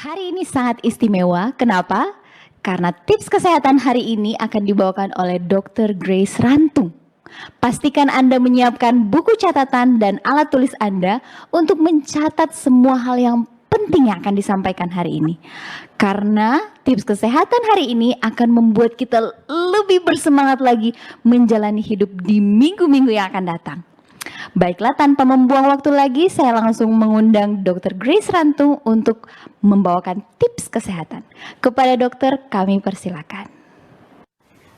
Hari ini sangat istimewa. Kenapa? Karena tips kesehatan hari ini akan dibawakan oleh Dr. Grace Rantung. Pastikan Anda menyiapkan buku catatan dan alat tulis Anda untuk mencatat semua hal yang penting yang akan disampaikan hari ini. Karena tips kesehatan hari ini akan membuat kita lebih bersemangat lagi menjalani hidup di minggu-minggu yang akan datang. Baiklah, tanpa membuang waktu lagi, saya langsung mengundang Dr. Grace Rantung untuk membawakan tips kesehatan. Kepada dokter, kami persilakan.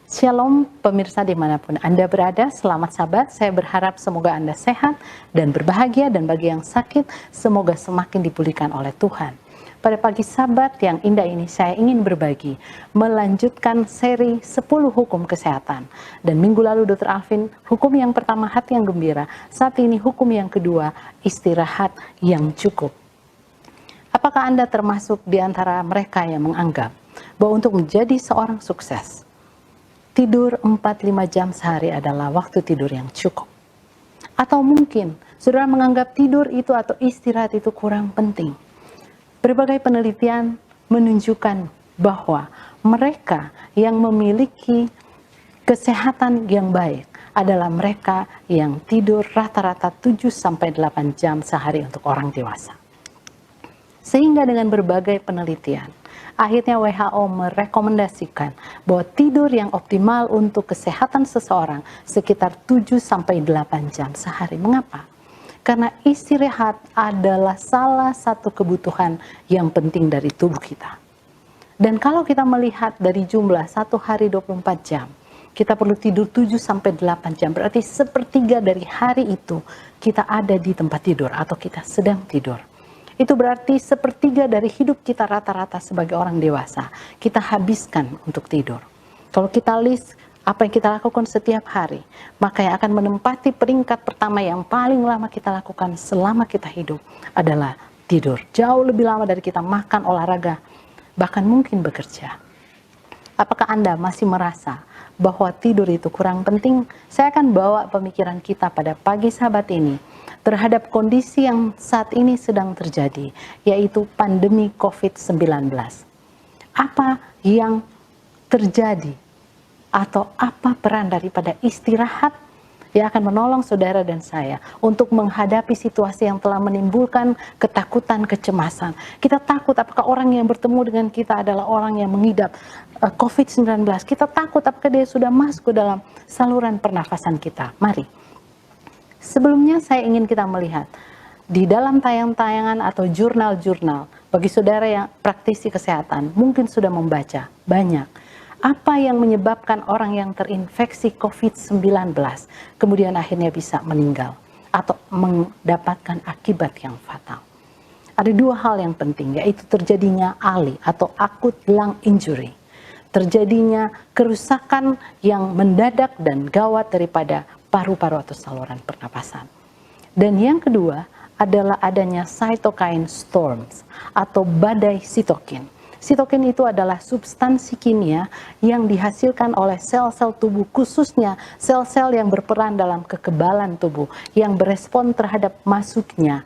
Shalom pemirsa dimanapun Anda berada, selamat sabat. Saya berharap semoga Anda sehat dan berbahagia, dan bagi yang sakit, semoga semakin dipulihkan oleh Tuhan. Pada pagi sabat yang indah ini saya ingin berbagi, melanjutkan seri 10 hukum kesehatan. Dan minggu lalu Dr. Alvin, hukum yang pertama hati yang gembira, saat ini hukum yang kedua, istirahat yang cukup. Apakah Anda termasuk di antara mereka yang menganggap bahwa untuk menjadi seorang sukses, tidur 4-5 jam sehari adalah waktu tidur yang cukup? Atau mungkin saudara menganggap tidur itu atau istirahat itu kurang penting? Berbagai penelitian menunjukkan bahwa mereka yang memiliki kesehatan yang baik adalah mereka yang tidur rata-rata 7-8 jam sehari untuk orang dewasa. Sehingga dengan berbagai penelitian, akhirnya WHO merekomendasikan bahwa tidur yang optimal untuk kesehatan seseorang sekitar 7-8 jam sehari. Mengapa? Karena istirahat adalah salah satu kebutuhan yang penting dari tubuh kita. Dan kalau kita melihat dari jumlah satu hari 24 jam, kita perlu tidur 7-8 jam. Berarti sepertiga dari hari itu kita ada di tempat tidur atau kita sedang tidur. Itu berarti sepertiga dari hidup kita rata-rata sebagai orang dewasa kita habiskan untuk tidur. Kalau kita list apa yang kita lakukan setiap hari, maka yang akan menempati peringkat pertama yang paling lama kita lakukan selama kita hidup adalah tidur. Jauh lebih lama dari kita makan, olahraga, bahkan mungkin bekerja. Apakah Anda masih merasa bahwa tidur itu kurang penting? Saya akan bawa pemikiran kita pada pagi sabat ini terhadap kondisi yang saat ini sedang terjadi, yaitu pandemi COVID-19. Apa yang terjadi? Atau apa peran daripada istirahat yang akan menolong saudara dan saya untuk menghadapi situasi yang telah menimbulkan ketakutan, kecemasan. Kita takut apakah orang yang bertemu dengan kita adalah orang yang mengidap COVID-19. Kita takut apakah dia sudah masuk ke dalam saluran pernafasan kita. Mari. Sebelumnya saya ingin kita melihat di dalam tayang-tayangan atau jurnal-jurnal, bagi saudara yang praktisi kesehatan mungkin sudah membaca banyak apa yang menyebabkan orang yang terinfeksi COVID-19 kemudian akhirnya bisa meninggal atau mendapatkan akibat yang fatal. Ada dua hal yang penting, yaitu terjadinya ALI atau acute lung injury. Terjadinya kerusakan yang mendadak dan gawat daripada paru-paru atau saluran pernapasan. Dan yang kedua adalah adanya cytokine storms atau badai sitokin. Sitokin itu adalah substansi kimia yang dihasilkan oleh sel-sel tubuh, khususnya sel-sel yang berperan dalam kekebalan tubuh, yang berespon terhadap masuknya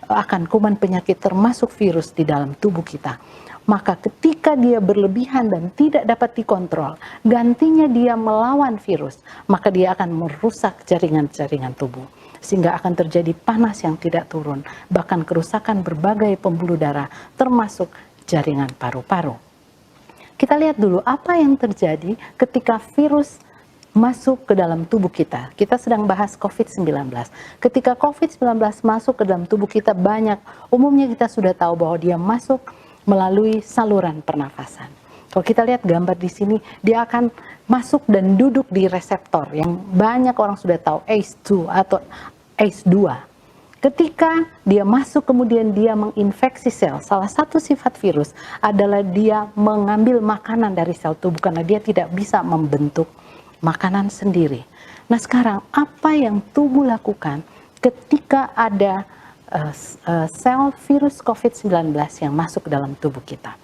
akan kuman penyakit termasuk virus di dalam tubuh kita. Maka ketika dia berlebihan dan tidak dapat dikontrol, gantinya dia melawan virus, maka dia akan merusak jaringan-jaringan tubuh. Sehingga akan terjadi panas yang tidak turun, bahkan kerusakan berbagai pembuluh darah, termasuk jaringan paru-paru. Kita lihat dulu apa yang terjadi ketika virus masuk ke dalam tubuh kita. Kita sedang bahas COVID-19. Ketika COVID-19 masuk ke dalam tubuh kita, umumnya kita sudah tahu bahwa dia masuk melalui saluran pernafasan. Kalau kita lihat gambar di sini, dia akan masuk dan duduk di reseptor yang banyak orang sudah tahu, ACE2 atau ACE2. Ketika dia masuk kemudian dia menginfeksi sel, salah satu sifat virus adalah dia mengambil makanan dari sel tubuh karena dia tidak bisa membentuk makanan sendiri. Nah sekarang apa yang tubuh lakukan ketika ada sel virus COVID-19 yang masuk ke dalam tubuh kita?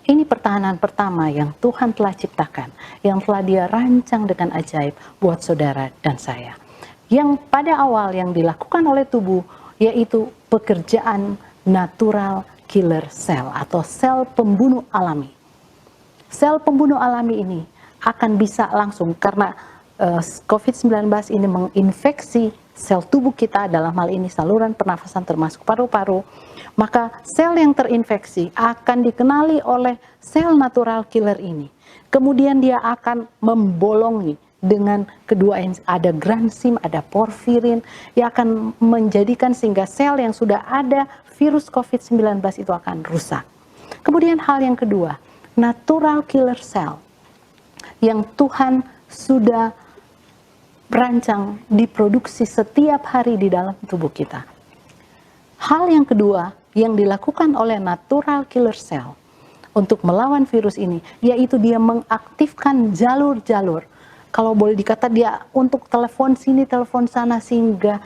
Ini pertahanan pertama yang Tuhan telah ciptakan, yang telah Dia rancang dengan ajaib buat saudara dan saya. Yang pada awal yang dilakukan oleh tubuh, yaitu pekerjaan natural killer cell atau sel pembunuh alami. Sel pembunuh alami ini akan bisa langsung karena COVID-19 ini menginfeksi sel tubuh kita, dalam hal ini saluran pernafasan termasuk paru-paru, maka sel yang terinfeksi akan dikenali oleh sel natural killer ini. Kemudian dia akan membolongi dengan kedua enzim, ada gransim, ada porfirin, yang akan menjadikan sehingga sel yang sudah ada virus COVID-19 itu akan rusak. Kemudian hal yang kedua, natural killer cell yang Tuhan sudah rancang diproduksi setiap hari di dalam tubuh kita. Hal yang kedua yang dilakukan oleh natural killer cell untuk melawan virus ini, yaitu dia mengaktifkan jalur-jalur. Kalau boleh dikata dia untuk telepon sini, telepon sana, sehingga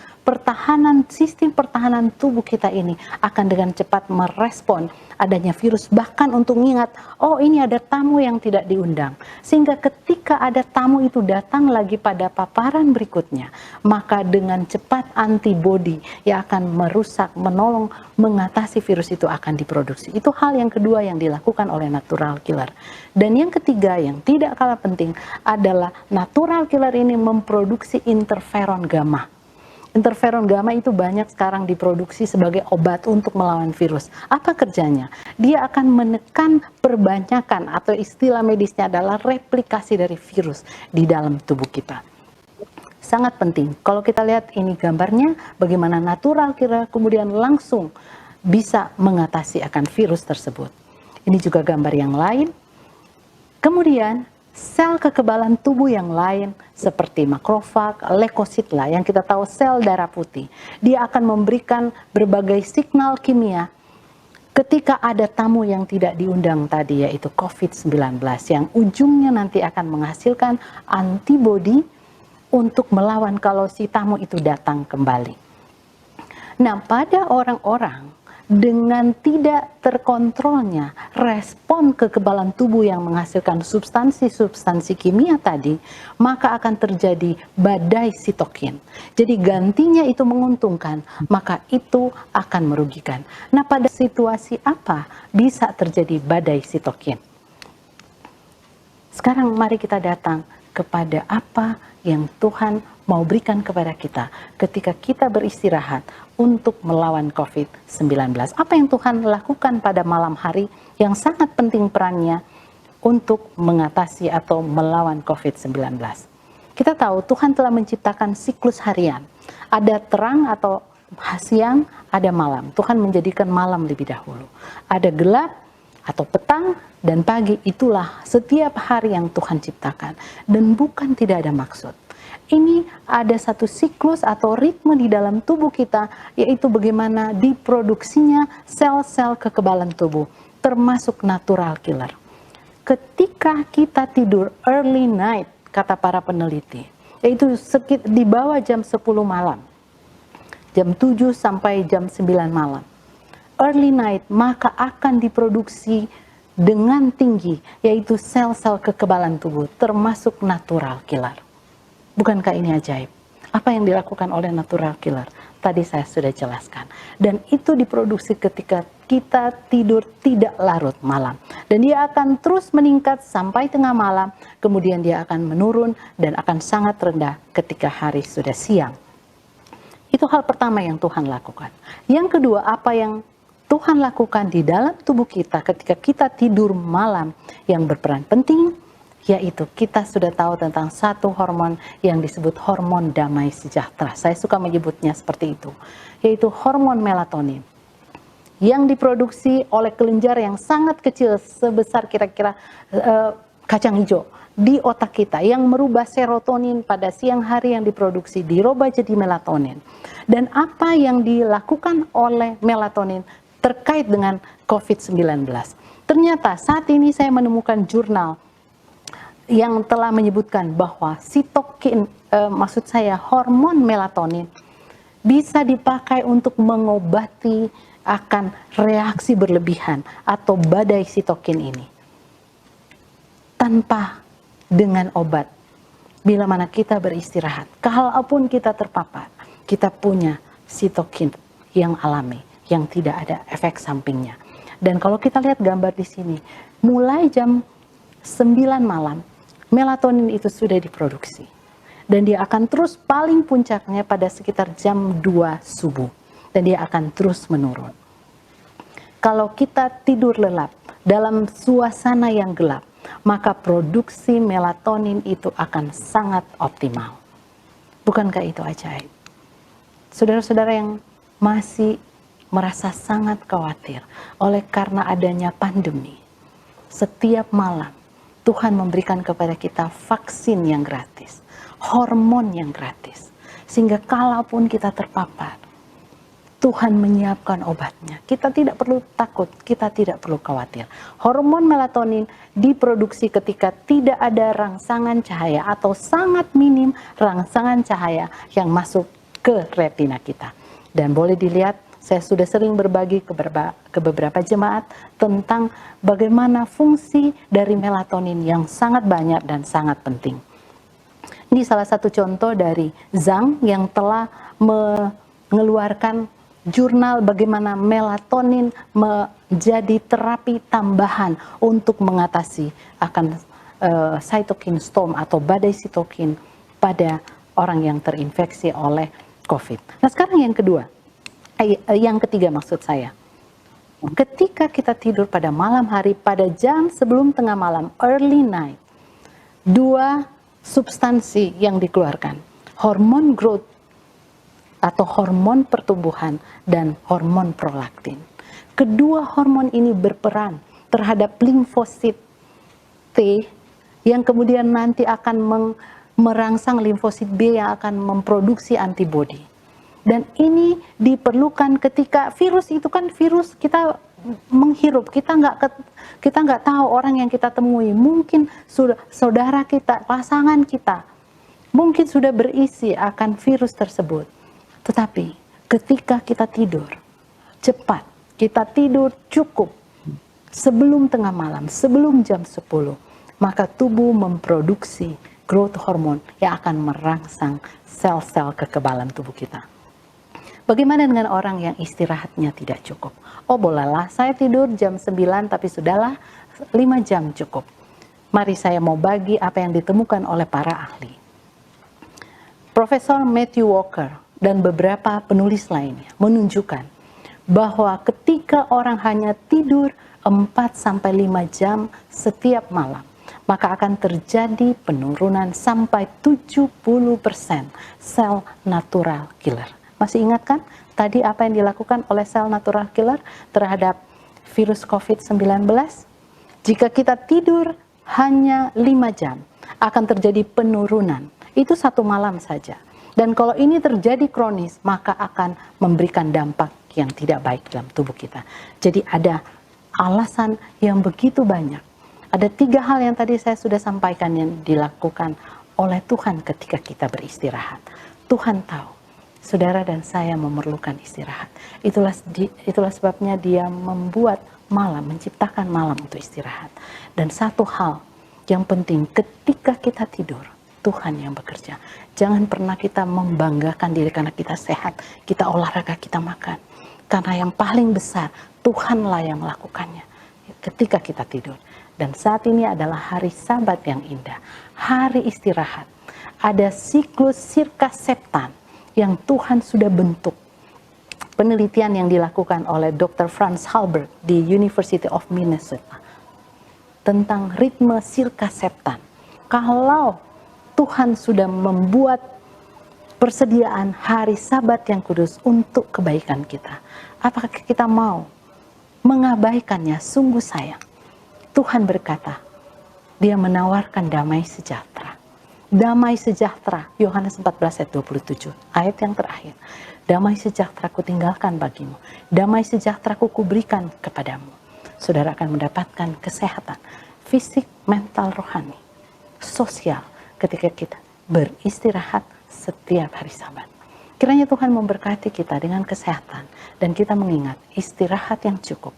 sistem pertahanan tubuh kita ini akan dengan cepat merespon adanya virus, bahkan untuk mengingat, oh ini ada tamu yang tidak diundang. Sehingga ketika ada tamu itu datang lagi pada paparan berikutnya, maka dengan cepat antibodi yang akan merusak, menolong, mengatasi virus itu akan diproduksi. Itu hal yang kedua yang dilakukan oleh natural killer. Dan yang ketiga yang tidak kalah penting adalah natural killer ini memproduksi interferon gamma. Interferon gamma itu banyak sekarang diproduksi sebagai obat untuk melawan virus. Apa kerjanya? Dia akan menekan perbanyakan atau istilah medisnya adalah replikasi dari virus di dalam tubuh kita. Sangat penting. Kalau kita lihat ini gambarnya, bagaimana natural killer kemudian langsung bisa mengatasi akan virus tersebut. Ini juga gambar yang lain. Kemudian sel kekebalan tubuh yang lain seperti makrofag, leukosit lah yang kita tahu sel darah putih. Dia akan memberikan berbagai signal kimia ketika ada tamu yang tidak diundang tadi, yaitu COVID-19 yang ujungnya nanti akan menghasilkan antibodi untuk melawan kalau si tamu itu datang kembali. Nah, pada orang-orang dengan tidak terkontrolnya respon kekebalan tubuh yang menghasilkan substansi-substansi kimia tadi, maka akan terjadi badai sitokin. Jadi gantinya itu menguntungkan, maka itu akan merugikan. Nah, pada situasi apa bisa terjadi badai sitokin? Sekarang mari kita datang kepada apa yang Tuhan mau berikan kepada kita ketika kita beristirahat untuk melawan COVID-19. Apa yang Tuhan lakukan pada malam hari yang sangat penting perannya untuk mengatasi atau melawan COVID-19. Kita tahu Tuhan telah menciptakan siklus harian. Ada terang atau siang, ada malam. Tuhan menjadikan malam lebih dahulu. Ada gelap atau petang dan pagi, itulah setiap hari yang Tuhan ciptakan. Dan bukan tidak ada maksud. Ini ada satu siklus atau ritme di dalam tubuh kita, yaitu bagaimana diproduksinya sel-sel kekebalan tubuh, termasuk natural killer. Ketika kita tidur early night, kata para peneliti, yaitu di bawah jam 10 malam, jam 7 sampai jam 9 malam, early night, maka akan diproduksi dengan tinggi, yaitu sel-sel kekebalan tubuh, termasuk natural killer. Bukankah ini ajaib? Apa yang dilakukan oleh natural killer? Tadi saya sudah jelaskan. Dan itu diproduksi ketika kita tidur tidak larut malam. Dan dia akan terus meningkat sampai tengah malam. Kemudian dia akan menurun dan akan sangat rendah ketika hari sudah siang. Itu hal pertama yang Tuhan lakukan. Yang kedua, apa yang Tuhan lakukan di dalam tubuh kita ketika kita tidur malam yang berperan penting, yaitu kita sudah tahu tentang satu hormon yang disebut hormon damai sejahtera. Saya suka menyebutnya seperti itu, yaitu hormon melatonin yang diproduksi oleh kelenjar yang sangat kecil sebesar kira-kira kacang hijau di otak kita, yang merubah serotonin pada siang hari yang diproduksi dirubah jadi melatonin. Dan apa yang dilakukan oleh melatonin terkait dengan COVID-19? Ternyata saat ini saya menemukan jurnal yang telah menyebutkan bahwa sitokin, hormon melatonin bisa dipakai untuk mengobati akan reaksi berlebihan atau badai sitokin ini tanpa dengan obat. Bila mana kita beristirahat, kalaupun kita terpapar, kita punya sitokin yang alami, yang tidak ada efek sampingnya. Dan kalau kita lihat gambar di sini, mulai jam 9 malam, melatonin itu sudah diproduksi. Dan dia akan terus paling puncaknya pada sekitar jam 2 subuh. Dan dia akan terus menurun. Kalau kita tidur lelap dalam suasana yang gelap, maka produksi melatonin itu akan sangat optimal. Bukankah itu ajaib? Saudara-saudara yang masih merasa sangat khawatir oleh karena adanya pandemi, setiap malam Tuhan memberikan kepada kita vaksin yang gratis, hormon yang gratis, sehingga kalaupun kita terpapar, Tuhan menyiapkan obatnya. Kita tidak perlu takut, kita tidak perlu khawatir. Hormon melatonin diproduksi ketika tidak ada rangsangan cahaya atau sangat minim rangsangan cahaya yang masuk ke retina kita. Dan boleh dilihat, saya sudah sering berbagi ke beberapa jemaat tentang bagaimana fungsi dari melatonin yang sangat banyak dan sangat penting. Ini salah satu contoh dari Zhang yang telah mengeluarkan jurnal bagaimana melatonin menjadi terapi tambahan untuk mengatasi akan cytokine storm atau badai sitokin pada orang yang terinfeksi oleh COVID. Nah sekarang yang ketiga maksud saya. Ketika kita tidur pada malam hari, pada jam sebelum tengah malam, early night, dua substansi yang dikeluarkan, hormon growth atau hormon pertumbuhan dan hormon prolaktin. Kedua hormon ini berperan terhadap limfosit T yang kemudian nanti akan merangsang limfosit B yang akan memproduksi antibodi. Dan ini diperlukan ketika virus itu kan virus kita menghirup, kita nggak tahu orang yang kita temui, mungkin saudara kita, pasangan kita, mungkin sudah berisi akan virus tersebut. Tetapi ketika kita tidur cepat, kita tidur cukup sebelum tengah malam, sebelum jam 10, maka tubuh memproduksi growth hormone yang akan merangsang sel-sel kekebalan tubuh kita. Bagaimana dengan orang yang istirahatnya tidak cukup? Oh bolehlah, saya tidur jam 9 tapi sudahlah 5 jam cukup. Mari saya mau bagi apa yang ditemukan oleh para ahli. Profesor Matthew Walker dan beberapa penulis lainnya menunjukkan bahwa ketika orang hanya tidur 4-5 jam setiap malam, maka akan terjadi penurunan sampai 70% sel natural killer. Masih ingat kan tadi apa yang dilakukan oleh sel natural killer terhadap virus COVID-19? Jika kita tidur hanya 5 jam, akan terjadi penurunan. Itu satu malam saja. Dan kalau ini terjadi kronis, maka akan memberikan dampak yang tidak baik dalam tubuh kita. Jadi ada alasan yang begitu banyak. Ada 3 hal yang tadi saya sudah sampaikan yang dilakukan oleh Tuhan ketika kita beristirahat. Tuhan tahu, saudara dan saya memerlukan istirahat. Itulah sebabnya Dia membuat malam, menciptakan malam untuk istirahat. Dan satu hal yang penting ketika kita tidur, Tuhan yang bekerja. Jangan pernah kita membanggakan diri karena kita sehat, kita olahraga, kita makan. Karena yang paling besar, Tuhanlah yang melakukannya ketika kita tidur. Dan saat ini adalah hari Sabat yang indah, hari istirahat. Ada siklus sirkaseptan yang Tuhan sudah bentuk. Penelitian yang dilakukan oleh Dr. Franz Halberg di University of Minnesota tentang ritme sirkaseptan. Kalau Tuhan sudah membuat persediaan hari Sabat yang kudus untuk kebaikan kita, apakah kita mau mengabaikannya? Sungguh sayang. Tuhan berkata, Dia menawarkan damai sejahtera. Damai sejahtera, Yohanes 14 ayat 27, ayat yang terakhir. Damai sejahtera ku tinggalkan bagimu, damai sejahtera ku berikan kepadamu. Saudara akan mendapatkan kesehatan fisik, mental, rohani, sosial ketika kita beristirahat setiap hari Sabat. Kiranya Tuhan memberkati kita dengan kesehatan dan kita mengingat istirahat yang cukup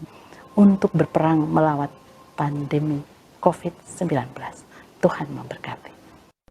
untuk berperang melawat pandemi COVID-19. Tuhan memberkati.